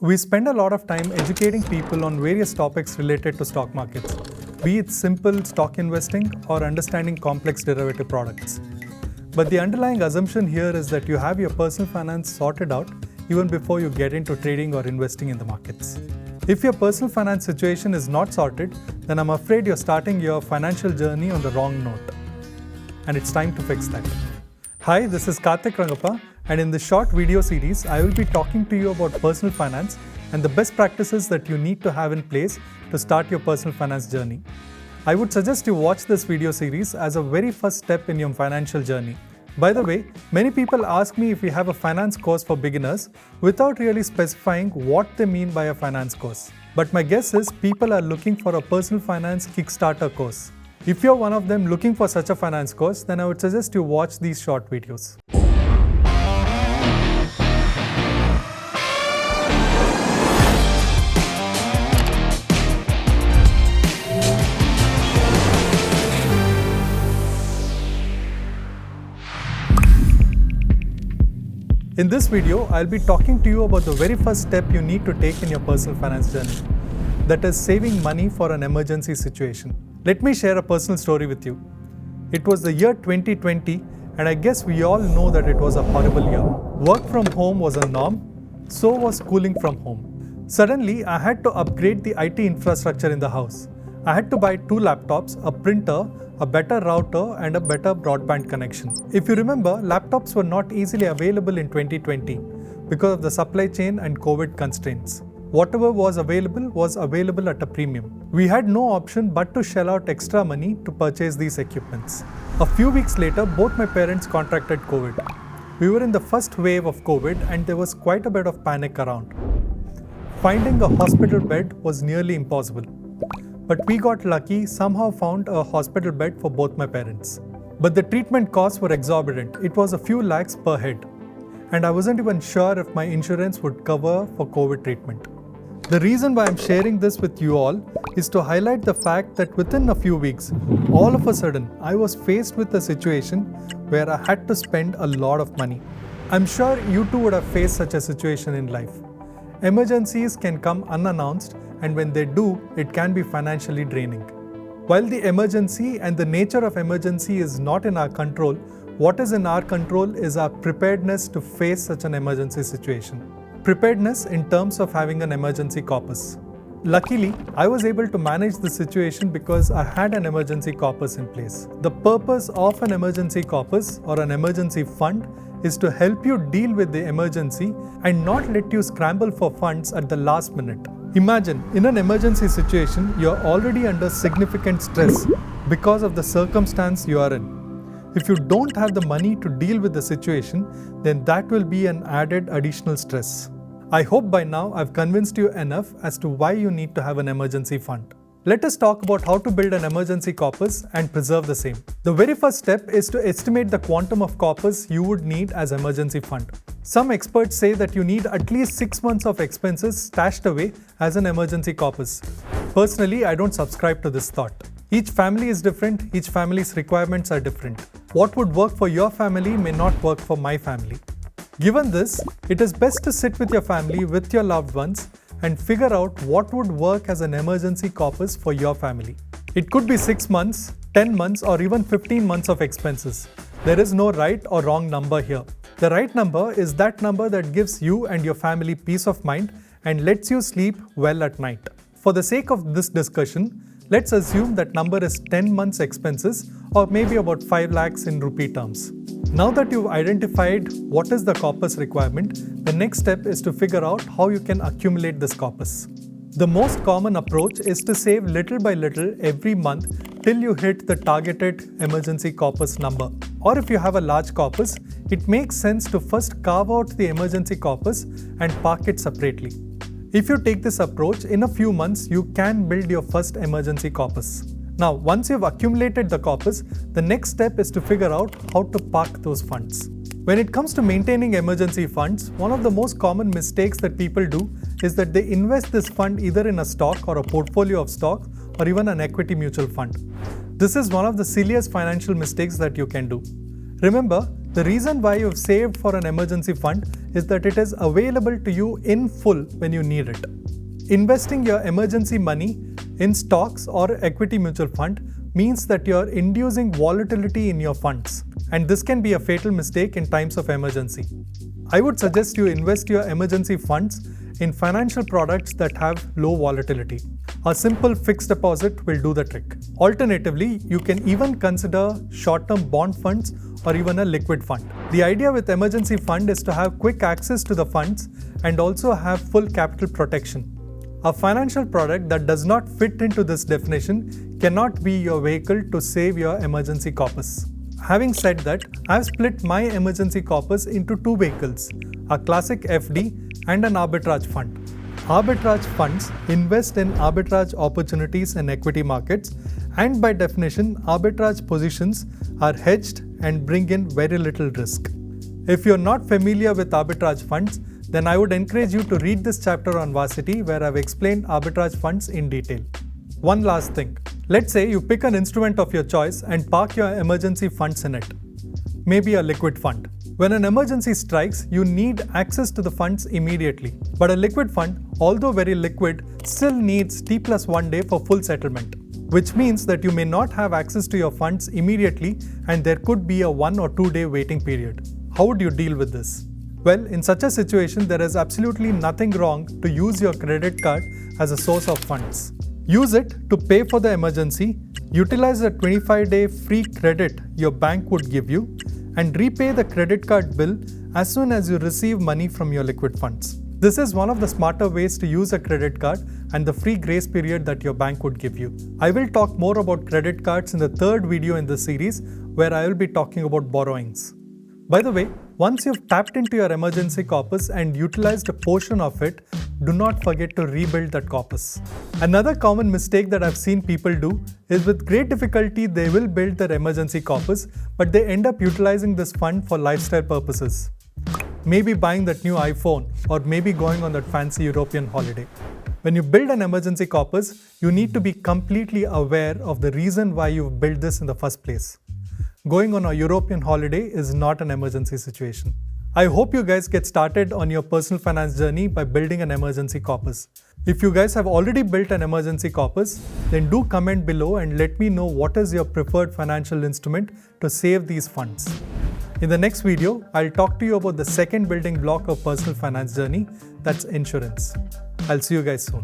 We spend a lot of time educating people on various topics related to stock markets, be it simple stock investing or understanding complex derivative products. But the underlying assumption here is that you have your personal finance sorted out even before you get into trading or investing in the markets. If your personal finance situation is not sorted, then I'm afraid you're starting your financial journey on the wrong note. And it's time to fix that. Hi, this is Karthik Rangappa, and in this short video series, I will be talking to you about personal finance and the best practices that you need to have in place to start your personal finance journey. I would suggest you watch this video series as a very first step in your financial journey. By the way, many people ask me if we have a finance course for beginners without really specifying what they mean by a finance course. But my guess is people are looking for a personal finance Kickstarter course. If you're one of them looking for such a finance course, then I would suggest you watch these short videos. In this video, I'll be talking to you about the very first step you need to take in your personal finance journey. That is saving money for an emergency situation. Let me share a personal story with you. It was the year 2020, and I guess we all know that it was a horrible year. Work from home was a norm, so was schooling from home. Suddenly, I had to upgrade the IT infrastructure in the house. I had to buy 2 laptops, a printer, a better router, and a better broadband connection. If you remember, laptops were not easily available in 2020 because of the supply chain and COVID constraints. Whatever was available at a premium. We had no option but to shell out extra money to purchase these equipments. A few weeks later, both my parents contracted COVID. We were in the first wave of COVID and there was quite a bit of panic around. Finding a hospital bed was nearly impossible. But we got lucky, somehow found a hospital bed for both my parents. But the treatment costs were exorbitant. It was a few lakhs per head. And I wasn't even sure if my insurance would cover for COVID treatment. The reason why I'm sharing this with you all is to highlight the fact that within a few weeks, all of a sudden, I was faced with a situation where I had to spend a lot of money. I'm sure you too would have faced such a situation in life. Emergencies can come unannounced, and when they do, it can be financially draining. While the emergency and the nature of emergency is not in our control, what is in our control is our preparedness to face such an emergency situation. Preparedness in terms of having an emergency corpus. Luckily, I was able to manage the situation because I had an emergency corpus in place. The purpose of an emergency corpus or an emergency fund is to help you deal with the emergency and not let you scramble for funds at the last minute. Imagine, in an emergency situation, you're already under significant stress because of the circumstance you are in. If you don't have the money to deal with the situation, then that will be an added additional stress. I hope by now I've convinced you enough as to why you need to have an emergency fund. Let us talk about how to build an emergency corpus and preserve the same. The very first step is to estimate the quantum of corpus you would need as emergency fund. Some experts say that you need at least 6 months of expenses stashed away as an emergency corpus. Personally, I don't subscribe to this thought. Each family is different, each family's requirements are different. What would work for your family may not work for my family. Given this, it is best to sit with your family, with your loved ones, and figure out what would work as an emergency corpus for your family. It could be 6 months, 10 months, or even 15 months of expenses. There is no right or wrong number here. The right number is that number that gives you and your family peace of mind and lets you sleep well at night. For the sake of this discussion, let's assume that number is 10 months expenses or maybe about 5 lakhs in rupee terms. Now that you've identified what is the corpus requirement, the next step is to figure out how you can accumulate this corpus. The most common approach is to save little by little every month till you hit the targeted emergency corpus number. Or if you have a large corpus, it makes sense to first carve out the emergency corpus and park it separately. If you take this approach, in a few months, you can build your first emergency corpus. Now, once you've accumulated the corpus, the next step is to figure out how to park those funds. When it comes to maintaining emergency funds, one of the most common mistakes that people do is that they invest this fund either in a stock or a portfolio of stock or even an equity mutual fund. This is one of the silliest financial mistakes that you can do. Remember, The reason why you've saved for an emergency fund is that it is available to you in full when you need it. Investing your emergency money in stocks or equity mutual fund means that you're inducing volatility in your funds, and this can be a fatal mistake in times of emergency. I would suggest you invest your emergency funds in financial products that have low volatility. A simple fixed deposit will do the trick. Alternatively, you can even consider short-term bond funds or even a liquid fund. The idea with emergency fund is to have quick access to the funds and also have full capital protection. A financial product that does not fit into this definition cannot be your vehicle to save your emergency corpus. Having said that, I have split my emergency corpus into two vehicles, a classic FD and an arbitrage fund. Arbitrage funds invest in arbitrage opportunities in equity markets, and by definition, arbitrage positions are hedged and bring in very little risk. If you're not familiar with arbitrage funds, then I would encourage you to read this chapter on Varsity where I've explained arbitrage funds in detail. One last thing. Let's say you pick an instrument of your choice and park your emergency funds in it. Maybe a liquid fund. When an emergency strikes, you need access to the funds immediately. But a liquid fund, although very liquid, still needs T+1 day for full settlement, which means that you may not have access to your funds immediately and there could be a 1 or 2 day waiting period. How would you deal with this? Well, in such a situation, there is absolutely nothing wrong to use your credit card as a source of funds. Use it to pay for the emergency, utilize the 25-day free credit your bank would give you, and repay the credit card bill as soon as you receive money from your liquid funds. This is one of the smarter ways to use a credit card and the free grace period that your bank would give you. I will talk more about credit cards in the third video in this series where I will be talking about borrowings. By the way, once you've tapped into your emergency corpus and utilized a portion of it, do not forget to rebuild that corpus. Another common mistake that I've seen people do is with great difficulty they will build their emergency corpus, but they end up utilizing this fund for lifestyle purposes. Maybe buying that new iPhone or maybe going on that fancy European holiday. When you build an emergency corpus, you need to be completely aware of the reason why you've built this in the first place. Going on a European holiday is not an emergency situation. I hope you guys get started on your personal finance journey by building an emergency corpus. If you guys have already built an emergency corpus, then do comment below and let me know what is your preferred financial instrument to save these funds. In the next video, I'll talk to you about the second building block of personal finance journey, that's insurance. I'll see you guys soon.